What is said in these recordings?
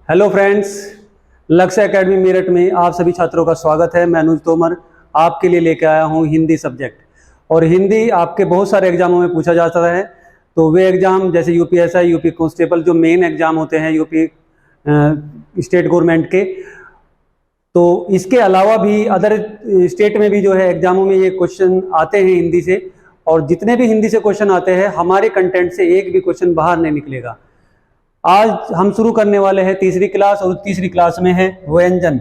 Hello friends, लक्ष्य academy Meerut में आप सभी छात्रों का स्वागत है। मैं अनुज तोमर आपके लिए लेकर आया हूं हिंदी सब्जेक्ट। और हिंदी आपके बहुत सारे एग्जामों में पूछा जाता है। तो वे एग्जाम जैसे यूपीएसआई, यूपी कांस्टेबल जो मेन एग्जाम होते हैं यूपी स्टेट गवर्नमेंट के, तो इसके अलावा भी अदर स्टेट में भी जो है एग्जामों में ये क्वेश्चन आते हैं हिंदी से। और जितने भी हिंदी से क्वेश्चन आते हैं हमारे कंटेंट से एक भी क्वेश्चन बाहर नहीं निकलेगा। आज हम शुरू करने वाले हैं तीसरी क्लास, और तीसरी क्लास में है व्यंजन।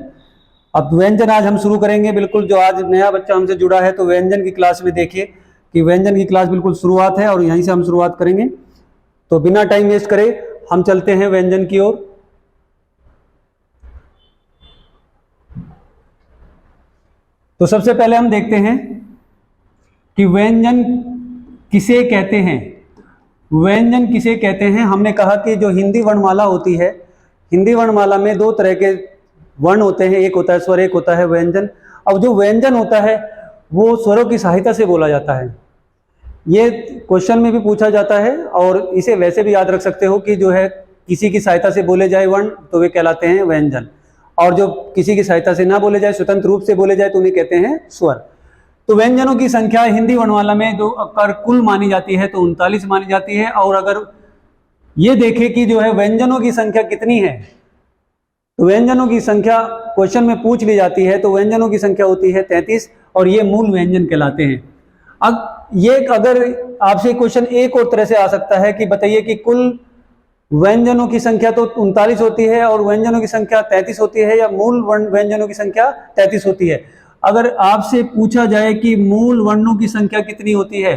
अब व्यंजन आज हम शुरू करेंगे। बिल्कुल जो आज नया बच्चा हमसे जुड़ा है तो व्यंजन की क्लास में देखिए कि व्यंजन की क्लास बिल्कुल शुरुआत है और यहीं से हम शुरुआत करेंगे। तो बिना टाइम वेस्ट करे हम चलते हैं व्यंजन की ओर। तो सबसे पहले हम देखते हैं कि व्यंजन किसे कहते हैं। व्यंजन किसे कहते हैं? हमने कहा कि जो हिंदी वर्णमाला होती है, हिंदी वर्णमाला में दो तरह के वर्ण होते हैं, एक होता है स्वर, एक होता है व्यंजन। अब जो व्यंजन होता है वो स्वरों की सहायता से बोला जाता है। ये क्वेश्चन में भी पूछा जाता है और इसे वैसे भी याद रख सकते हो कि जो है किसी की सहायता से बोले जाए वर्ण तो वे कहलाते हैं व्यंजन, और जो किसी की सहायता से ना बोले जाए, स्वतंत्र रूप से बोले जाए तो उन्हें कहते हैं स्वर। तो व्यंजनों की संख्या हिंदी वर्णमाला में जो अगर कुल मानी जाती है तो 39 मानी जाती है। और अगर ये देखें कि जो है व्यंजनों की संख्या कितनी है, तो व्यंजनों की संख्या क्वेश्चन में पूछ ली जाती है तो व्यंजनों की संख्या होती है 33, और ये मूल व्यंजन कहलाते हैं। अब ये अगर आपसे क्वेश्चन एक और तरह से आ सकता है कि बताइए कि कुल व्यंजनों की संख्या तो 39 होती है और व्यंजनों की संख्या 33 होती है, या मूल व्यंजनों की संख्या 33 होती है। अगर आपसे पूछा जाए कि मूल वर्णों की संख्या कितनी होती है,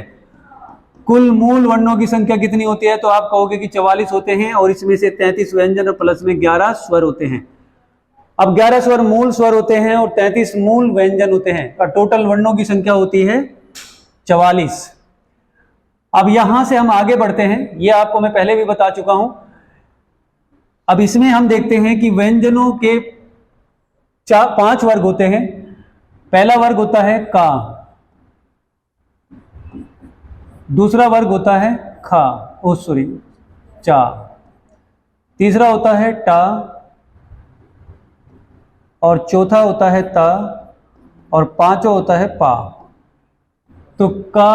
कुल मूल वर्णों की संख्या कितनी होती है, तो आप कहोगे कि 44 होते हैं, और इसमें से 33 व्यंजन और प्लस में 11 स्वर होते हैं। अब 11 स्वर मूल स्वर होते हैं और 33 मूल व्यंजन होते हैं, और टोटल वर्णों की संख्या होती है 44। अब यहां से हम आगे बढ़ते हैं, ये आपको मैं पहले भी बता चुका हूं। अब इसमें हम देखते हैं कि व्यंजनों के 5 वर्ग होते हैं। पहला वर्ग होता है का, दूसरा वर्ग होता है खा, चा, तीसरा होता है टा, और चौथा होता है ता, और पांचवा होता है पा। तो का,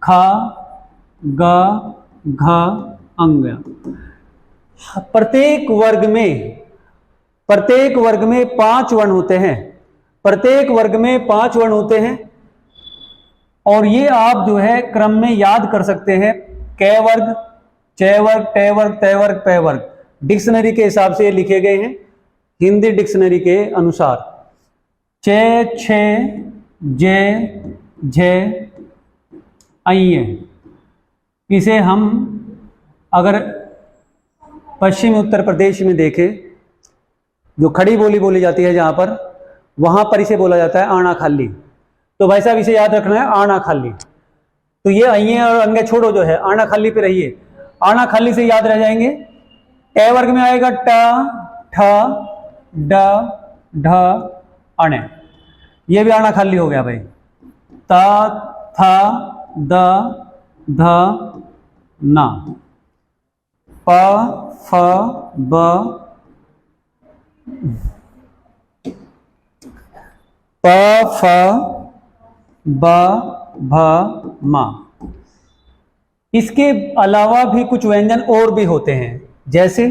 खा, गा, घा, अंग। प्रत्येक वर्ग में 5 वर्ण होते हैं। प्रत्येक वर्ग में 5 वर्ण होते हैं, और ये आप जो है क्रम में याद कर सकते हैं। कै वर्ग, चे वर्ग, टे वर्ग, तय वर्ग, पै वर्ग डिक्शनरी के हिसाब से लिखे गए हैं, हिंदी डिक्शनरी के अनुसार। चे, छे, जे, झे, अइये। इसे हम अगर पश्चिमी उत्तर प्रदेश में देखें, जो खड़ी बोली बोली जाती है जहां पर, वहां पर इसे बोला जाता है आना खाली। तो भाई साहब इसे याद रखना है, आना खाली। तो ये अइये और अंगे छोड़ो, जो है आना खाली पे रहिए। आना खाली से याद रह जाएंगे। टे वर्ग में आएगा टा, ठा, डा, ढा, अणे। ये भी आना खाली हो गया भाई। ता, था, दा, धा, ना। पा, फा, बा, प, फ, ब, भ, म। इसके अलावा भी कुछ व्यंजन और भी होते हैं, जैसे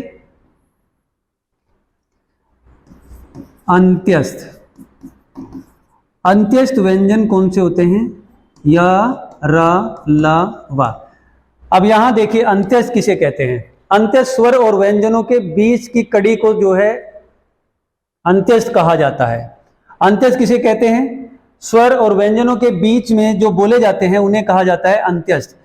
अंत्यस्थ। अंत्यस्थ व्यंजन कौन से होते हैं? या, रा, ला, वा। अब यहां देखिए अंत्यस्थ किसे कहते हैं। अंत्यस्थ स्वर और व्यंजनों के बीच की कड़ी को जो है अंत्यस्थ कहा जाता है। अंत्यस्थ किसे कहते हैं? स्वर और व्यंजनों के बीच में जो बोले जाते हैं उन्हें कहा जाता है अंत्यस्थ।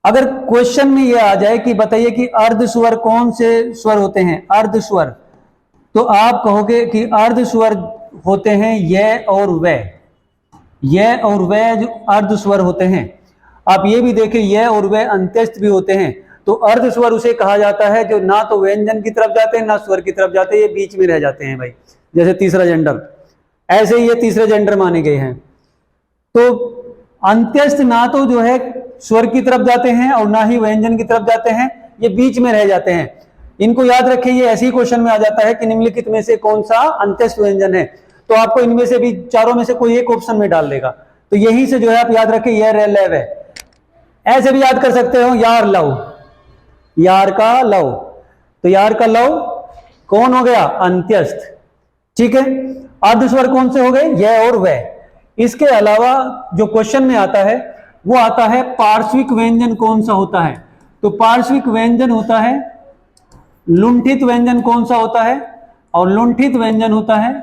अगर क्वेश्चन में यह आ जाए कि बताइए कि अर्ध स्वर कौन से स्वर होते हैं, अर्ध स्वर, तो आप कहोगे कि अर्ध स्वर होते हैं य और व। य और व जो अर्ध स्वर होते हैं। आप ये भी देखें य और व अंत्यस्थ भी होते हैं। तो अर्ध स्वर उसे कहा जाता है जो ना तो व्यंजन की तरफ जाते हैं ना स्वर की तरफ जाते हैं, ये बीच में रह जाते हैं भाई। जैसे तीसरा जेंडर, ऐसे ही ये तीसरे जेंडर माने गए हैं। तो अंत्यस्थ ना तो जो है स्वर की तरफ जाते हैं और ना ही व्यंजन की तरफ जाते हैं, ये बीच में रह जाते हैं। इनको याद रखिए, ये ऐसे ही क्वेश्चन में आ जाता है कि निम्नलिखित में से कौन सा अंत्यस्थ व्यंजन है, तो आपको इनमें से भी चारों में से कोई एक ऑप्शन में डाल देगा। तो यही से जो है आप याद रखिए यह रेलेव है। ऐसे भी याद कर सकते हो यार लव, यार का लव, तो यार का लव कौन हो गया, अंत्यस्थ। ठीक है, अर्ध स्वर कौन से हो गए, यह और वह। इसके अलावा जो क्वेश्चन में आता है वो आता है पार्श्विक व्यंजन कौन सा होता है। तो पार्श्विक व्यंजन होता है, लुंठित व्यंजन कौन सा होता है, और लुंठित व्यंजन होता है।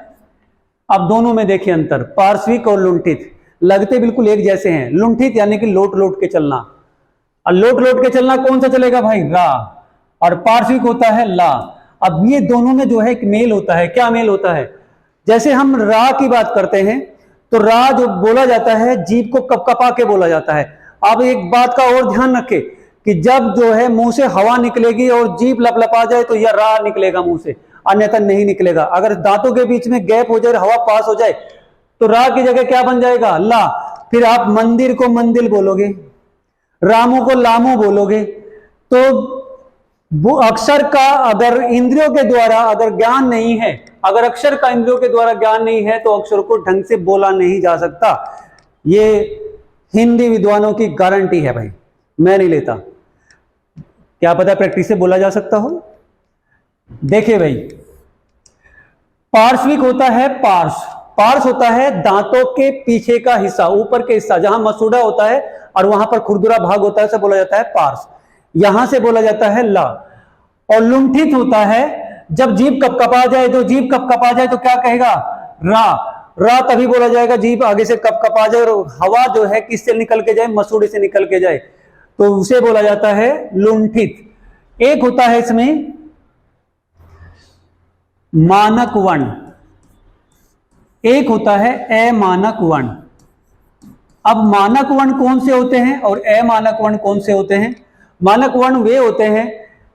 अब दोनों में देखिए अंतर, पार्श्विक और लुंठित लगते बिल्कुल एक जैसे हैं। लुंठित यानी कि लोट लोट के चलना, और लोट लोट के चलना कौन सा चलेगा भाई, रा, और पार्श्विक होता है ला। अब ये दोनों में जो है एक मेल होता है। क्या मेल होता है, जैसे हम रा की बात करते हैं तो रा जो बोला जाता है जीभ को कपकपा के बोला जाता है। अब एक बात का और ध्यान रखें कि जब जो है मुंह से हवा निकलेगी और जीभ लपलपा जाए तो यह रा निकलेगा मुंह से, अन्यथा नहीं निकलेगा। अगर दांतों के बीच में गैप हो जाए, हवा पास हो जाए, तो रा की जगह क्या बन जाएगा, ला। फिर आप मंदिर को मंदिल बोलोगे, रामू को लामू बोलोगे। तो वो अक्षर का अगर इंद्रियों के द्वारा अगर ज्ञान नहीं है, अगर अक्षर का इंद्रियों के द्वारा ज्ञान नहीं है तो अक्षर को ढंग से बोला नहीं जा सकता। ये हिंदी विद्वानों की गारंटी है भाई, मैं नहीं लेता। क्या पता प्रैक्टिस से बोला जा सकता हो। देखिए भाई, पार्श्विक होता है पार्श, पार्श होता है दांतों के पीछे का हिस्सा, ऊपर के हिस्सा जहां मसूड़ा होता है और वहां पर खुरदुरा भाग होता है, उसे बोला जाता है पार्श। यहां से बोला जाता है ला। और लुंठित होता है जब जीभ कपकपा जाए, जो जीभ कपकपा जाए तो क्या कहेगा, रा। रा तभी बोला जाएगा जीभ आगे से कपकपा जाए और हवा जो है किससे निकल के जाए, मसूड़े से निकल के जाए, तो उसे बोला जाता है लुंठित। एक होता है इसमें मानक वर्ण, एक होता है अमानक वर्ण। अब मानक वर्ण कौन से होते हैं और अमानक वर्ण कौन से होते हैं। मानक वर्ण वे होते हैं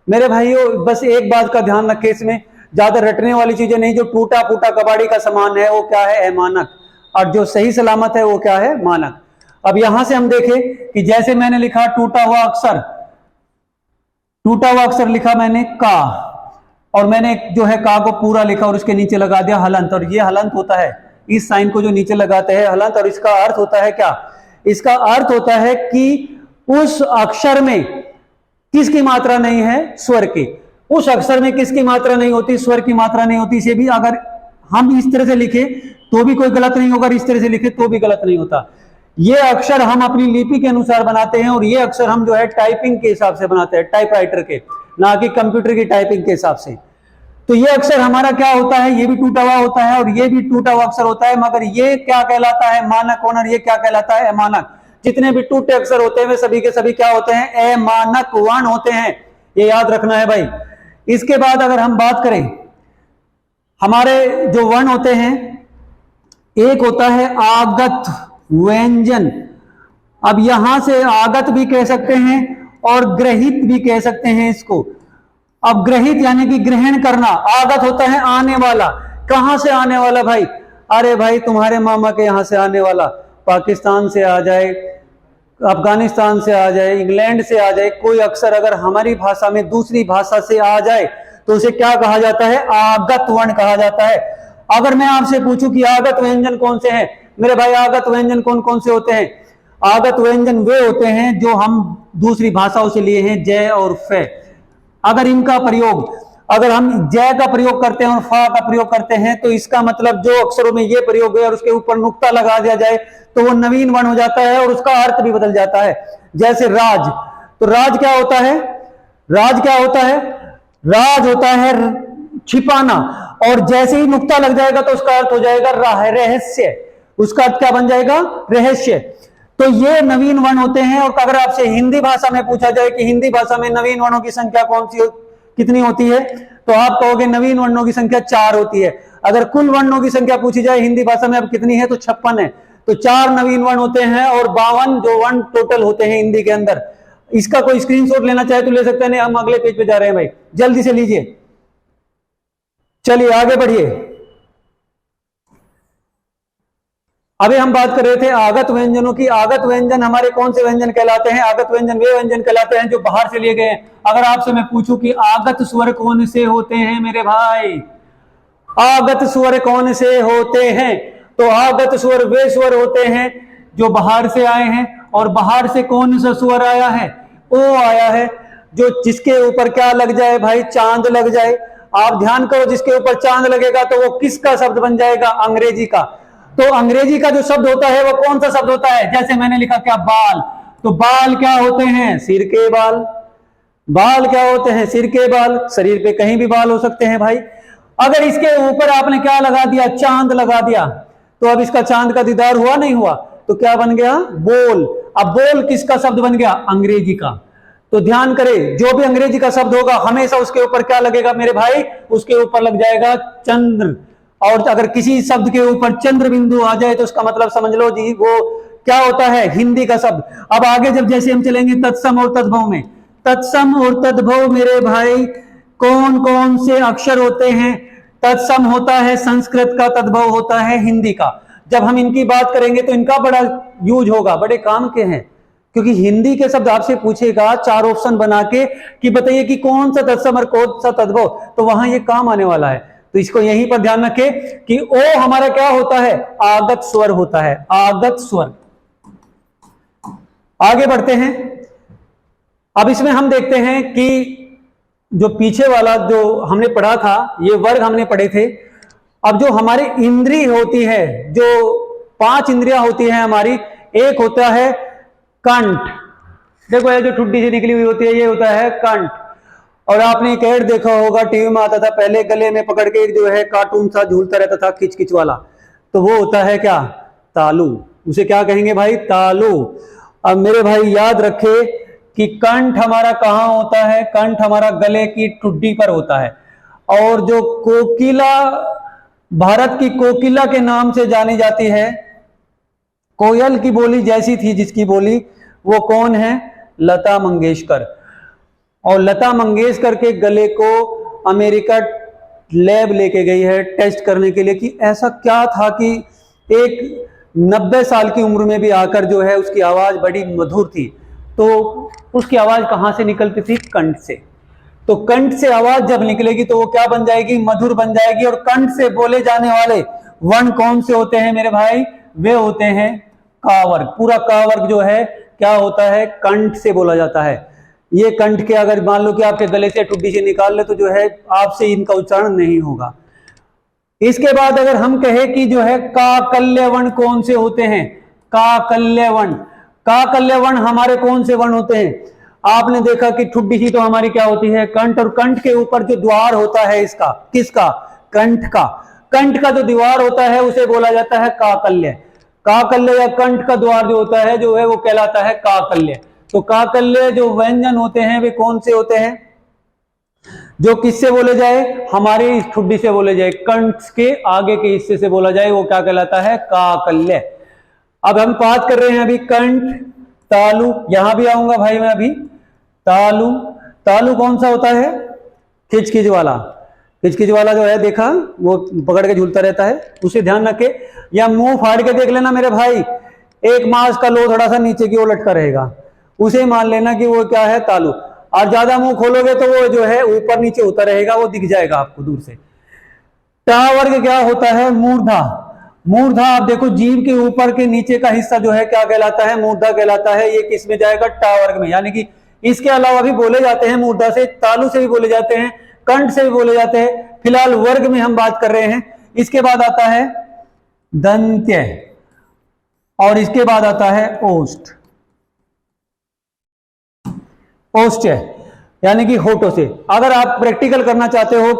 मेरे भाइयों, बस एक बात का ध्यान रखें, इसमें ज्यादा रटने वाली चीजें नहीं। जो टूटा फूटा कबाड़ी का सामान है वो क्या है, अमानक, और जो सही सलामत है वो क्या है, मानक। अब यहां से हम देखें कि जैसे मैंने लिखा टूटा हुआ अक्षर, टूटा हुआ अक्षर लिखा मैंने का, और मैंने जो है का को पूरा लिखा और उसके नीचे लगा दिया हलंत, और ये हलंत होता है, इस साइन को जो नीचे लगाते हैं हलंत। और इसका अर्थ होता है क्या, इसका अर्थ होता है कि उस अक्षर में किसकी मात्रा नहीं है, स्वर की। उस अक्षर में किसकी मात्रा नहीं होती, स्वर की मात्रा नहीं होती। इसे भी अगर हम इस तरह से लिखे तो भी कोई गलत नहीं होगा, इस तरह से लिखे तो भी गलत नहीं होता। ये अक्षर हम अपनी लिपि के अनुसार बनाते हैं, और ये अक्षर हम जो है टाइपिंग के हिसाब से बनाते हैं, टाइपराइटर के, ना कि कंप्यूटर की टाइपिंग के हिसाब से। तो ये अक्षर हमारा क्या होता है, ये भी टूटा हुआ होता है और ये भी टूटा हुआ अक्षर होता है, मगर ये क्या कहलाता है, मानक वर्ण, और ये क्या कहलाता है, अमानक। जितने भी टूटे अक्षर होते हैं वे सभी के सभी क्या होते हैं, अमानक वर्ण होते हैं। ये याद रखना है भाई। इसके बाद अगर हम बात करें, हमारे जो वर्ण होते हैं, एक होता है आगत व्यंजन। अब यहां से आगत भी कह सकते हैं और ग्रहित भी कह सकते हैं इसको। अब ग्रहित यानी कि ग्रहण करना, आगत होता है आने वाला। कहां से आने वाला भाई, अरे भाई तुम्हारे मामा के यहां से आने वाला, पाकिस्तान से आ जाए, अफगानिस्तान से आ जाए, इंग्लैंड से आ जाए, कोई अक्षर अगर हमारी भाषा में दूसरी भाषा से आ जाए तो उसे क्या कहा जाता है, आगत वर्ण कहा जाता है। अगर मैं आपसे पूछूं कि आगत व्यंजन कौन से हैं, मेरे भाई आगत व्यंजन कौन कौन से होते हैं। आगत व्यंजन वे होते हैं जो हम दूसरी भाषाओं से लिए हैं, जय और फे। अगर इनका प्रयोग, अगर हम जय का प्रयोग करते हैं और फा का प्रयोग करते हैं तो इसका मतलब जो अक्षरों में ये प्रयोग है और उसके ऊपर नुक्ता लगा दिया जाए तो वो नवीन वर्ण हो जाता है और उसका अर्थ भी बदल जाता है। जैसे राज, तो राज क्या होता है, राज क्या होता है, राज होता है छिपाना, और जैसे ही नुक्ता लग जाएगा तो उसका अर्थ हो जाएगा रहस्य। उसका अर्थ क्या बन जाएगा, रहस्य। तो ये नवीन वर्ण होते हैं। और अगर आपसे हिंदी भाषा में पूछा जाए कि हिंदी भाषा में नवीन वर्णों की संख्या कौन सी कितनी होती है, तो आप कहोगे नवीन वर्णों की संख्या 4 होती है। अगर कुल वर्णों की संख्या पूछी जाए हिंदी भाषा में अब कितनी है, तो 56 है। तो 4 नवीन वर्ण होते हैं और 52 जो वर्ण टोटल होते हैं हिंदी के अंदर। इसका कोई स्क्रीनशॉट लेना चाहे तो ले सकते हैं। नहीं, हम अगले पेज पे जा रहे हैं भाई, जल्दी से लीजिए, चलिए आगे बढ़िए। अभी हम बात कर रहे थे आगत व्यंजनों की। आगत व्यंजन हमारे कौन से व्यंजन कहलाते हैं? आगत व्यंजन वे व्यंजन कहलाते हैं जो बाहर से लिए गए हैं। अगर आपसे मैं पूछूं कि आगत स्वर कौन से होते हैं मेरे भाई, आगत स्वर कौन से होते हैं, तो आगत स्वर वे स्वर होते हैं जो बाहर से आए हैं। और बाहर से कौन सा स्वर आया है? ओ आया है जो जिसके ऊपर क्या लग जाए भाई? चांद लग जाए। आप ध्यान करो, जिसके ऊपर चांद लगेगा तो वो किसका शब्द बन जाएगा? अंग्रेजी का। तो अंग्रेजी का जो शब्द होता है वो कौन सा शब्द होता है? जैसे मैंने लिखा क्या? बाल। तो बाल क्या होते हैं? सिर के बाल। बाल क्या होते हैं? सिर के बाल। शरीर पे कहीं भी बाल हो सकते हैं भाई। अगर इसके ऊपर आपने क्या लगा दिया? चांद लगा दिया। तो अब इसका चांद का दीदार हुआ नहीं हुआ? तो क्या बन गया? बोल। अब बोल किसका शब्द बन गया? अंग्रेजी का। तो ध्यान करें, जो भी अंग्रेजी का शब्द होगा हमेशा उसके ऊपर क्या लगेगा मेरे भाई? उसके ऊपर लग जाएगा चंद्र। और अगर किसी शब्द के ऊपर चंद्र बिंदु आ जाए तो उसका मतलब समझ लो जी वो क्या होता है? हिंदी का शब्द। अब आगे जब जैसे हम चलेंगे तत्सम और तद्भव में, तत्सम और तद्भव मेरे भाई कौन कौन से अक्षर होते हैं? तत्सम होता है संस्कृत का, तद्भव होता है हिंदी का। जब हम इनकी बात करेंगे तो इनका बड़ा यूज होगा, बड़े काम के हैं। क्योंकि हिंदी के शब्द आपसे पूछेगा 4 ऑप्शन बना के कि बताइए कि कौन सा तत्सम और कौन सा तद्भव, तो वहां ये काम आने वाला है। तो इसको यहीं पर ध्यान रखें कि ओ हमारा क्या होता है? आगत स्वर होता है, आगत स्वर। आगे बढ़ते हैं। अब इसमें हम देखते हैं कि जो पीछे वाला जो हमने पढ़ा था, ये वर्ग हमने पढ़े थे। अब जो हमारी इंद्री होती है, जो 5 इंद्रियां होती हैं हमारी, एक होता है कंठ। देखो ये जो ठुड्डी से निकली हुई होती है ये होता है कंठ। और आपने एक ऐड देखा होगा, टीवी में आता था पहले, गले में पकड़ के जो है कार्टून सा झूलता रहता था खिच खिच वाला, तो वो होता है क्या? तालु। उसे क्या कहेंगे भाई? तालु। अब मेरे भाई याद रखे कि कंठ हमारा कहां होता है? कंठ हमारा गले की ठुड्डी पर होता है। और जो कोकिला, भारत की कोकिला के नाम से जानी जाती है, कोयल की बोली जैसी थी जिसकी बोली, वो कौन है? लता मंगेशकर। और लता मंगेशकर के गले को अमेरिका लैब लेके गई है टेस्ट करने के लिए कि ऐसा क्या था कि एक 90 साल की उम्र में भी आकर जो है उसकी आवाज बड़ी मधुर थी। तो उसकी आवाज कहां से निकलती थी? कंठ से। तो कंठ से आवाज जब निकलेगी तो वो क्या बन जाएगी? मधुर बन जाएगी। और कंठ से बोले जाने वाले वर्ण कौन से होते हैं मेरे भाई? वे होते हैं का वर्ग। पूरा का वर्ग जो है क्या होता है? कंठ से बोला जाता है। ये कंठ के अगर मान लो कि आपके गले से ठुड्डी से निकाल ले तो जो है आपसे इनका उच्चारण नहीं होगा। इसके बाद अगर हम कहे कि जो है काकल्य वर्ण कौन से होते हैं? काकल्य वर्ण। काकल्य वर्ण हमारे कौन से वर्ण होते हैं? आपने देखा कि ठुड्डी ही तो हमारी क्या होती है? कंठ। और कंठ के ऊपर जो द्वार होता है इसका, किसका? कंठ का। कंठ का जो दीवार होता है उसे बोला जाता है काकल्य। काकल्य या कंठ का द्वार जो होता है जो है वो कहलाता है काकल्य। तो काकल्य जो व्यंजन होते हैं वे कौन से होते हैं? जो किससे बोले जाए? हमारे इस ठुड्डी से बोले जाए, कंठ के आगे के हिस्से से बोला जाए, वो क्या कहलाता है? काकल्य। अब हम बात कर रहे हैं अभी कंठ, तालु। यहां भी आऊंगा भाई मैं अभी। तालु। तालु कौन सा होता है? खिचखिच वाला। खिचखिच वाला जो है देखा, वो पकड़ के झूलता रहता है, उसे ध्यान रखे। या मुंह फाड़ के देख लेना मेरे भाई, एक मांस का लो थोड़ा सा नीचे की ओर लटका रहेगा, उसे मान लेना कि वो क्या है? तालु। और ज्यादा मुंह खोलोगे तो वो जो है ऊपर नीचे होता रहेगा, वो दिख जाएगा आपको दूर से। टा वर्ग क्या होता है? मूर्धा। मूर्धा आप देखो, जीभ के ऊपर के नीचे का हिस्सा जो है क्या कहलाता है? मूर्धा कहलाता है। ये किस में जाएगा? टा वर्ग में। यानी कि इसके अलावा भी बोले जाते हैं मूर्धा से, तालु से भी बोले जाते हैं, कंठ से भी बोले जाते हैं। फिलहाल वर्ग में हम बात कर रहे हैं। इसके बाद आता है दंत्य और इसके बाद आता है ओष्ठ। ओष्ठ यानी कि होठों से। अगर आप प्रैक्टिकल करना चाहते हो,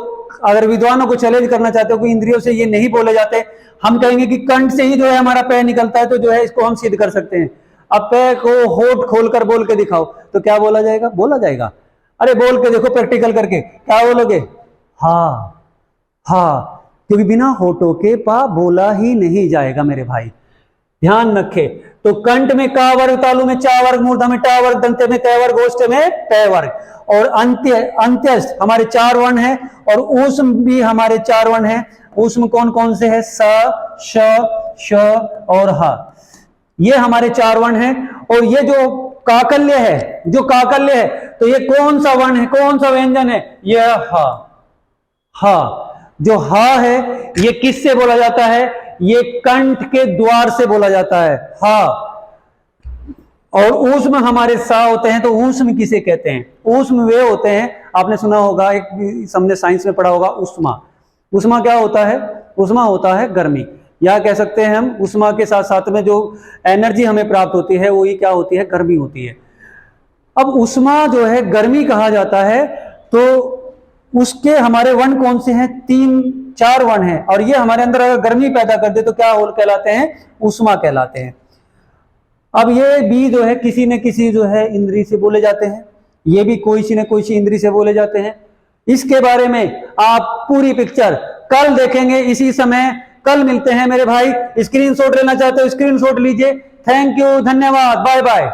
अगर विद्वानों को चैलेंज करना चाहते हो कि इंद्रियों से ये नहीं बोले जाते, हम कहेंगे कि कंठ से ही जो है हमारा पैर निकलता है, तो जो है इसको हम सिद्ध कर सकते हैं। अब पैर को होठ खोलकर बोल के दिखाओ तो क्या बोला जाएगा? बोला जाएगा। अरे बोल के देखो प्रैक्टिकल करके, क्या बोलोगे? हाँ हाँ, क्योंकि बिना होठों के पा बोला ही नहीं जाएगा मेरे भाई, ध्यान रखे। तो कंठ में का वर्ग, तालु में चा वर्ग, मूर्धा में टा वर्ग, दंत्य में तय वर्ग, ओष्ठ में तय वर्ग। और अंत्यस्थ हमारे 4 वर्ण हैं और ऊष्म भी हमारे 4 वर्ण हैं। ऊष्म कौन कौन से है? स, श, श और ह। ये हमारे 4 वर्ण हैं। और ये जो काकल्य है, तो ये कौन सा वर्ण है, कौन सा व्यंजन है? यह ह। जो ह है ये किससे बोला जाता है? ये कंठ के द्वार से बोला जाता है, ह। और ऊष्म हमारे सा होते हैं, तो ऊष्म किसे कहते हैं? ऊष्म वे होते हैं, आपने सुना होगा, एक हमने साइंस में पढ़ा होगा, उष्मा। उष्मा क्या होता है? उष्मा होता है गर्मी, या कह सकते हैं हम उष्मा के साथ साथ में जो एनर्जी हमें प्राप्त होती है वही क्या होती है? गर्मी होती है। अब उष्मा जो है गर्मी कहा जाता है, तो उसके हमारे वर्ण कौन से हैं? 3-4 वर्ण हैं, और ये हमारे अंदर अगर गर्मी पैदा कर दे तो क्या कहलाते हैं? उष्मा कहलाते हैं। अब ये भी जो है किसी न किसी जो है इंद्री से बोले जाते हैं, ये भी कोई न कोई इंद्री से बोले जाते हैं। इसके बारे में आप पूरी पिक्चर कल देखेंगे इसी समय। कल मिलते हैं मेरे भाई। स्क्रीनशॉट लेना चाहते हो स्क्रीनशॉट लीजिए। थैंक यू, धन्यवाद, बाय बाय।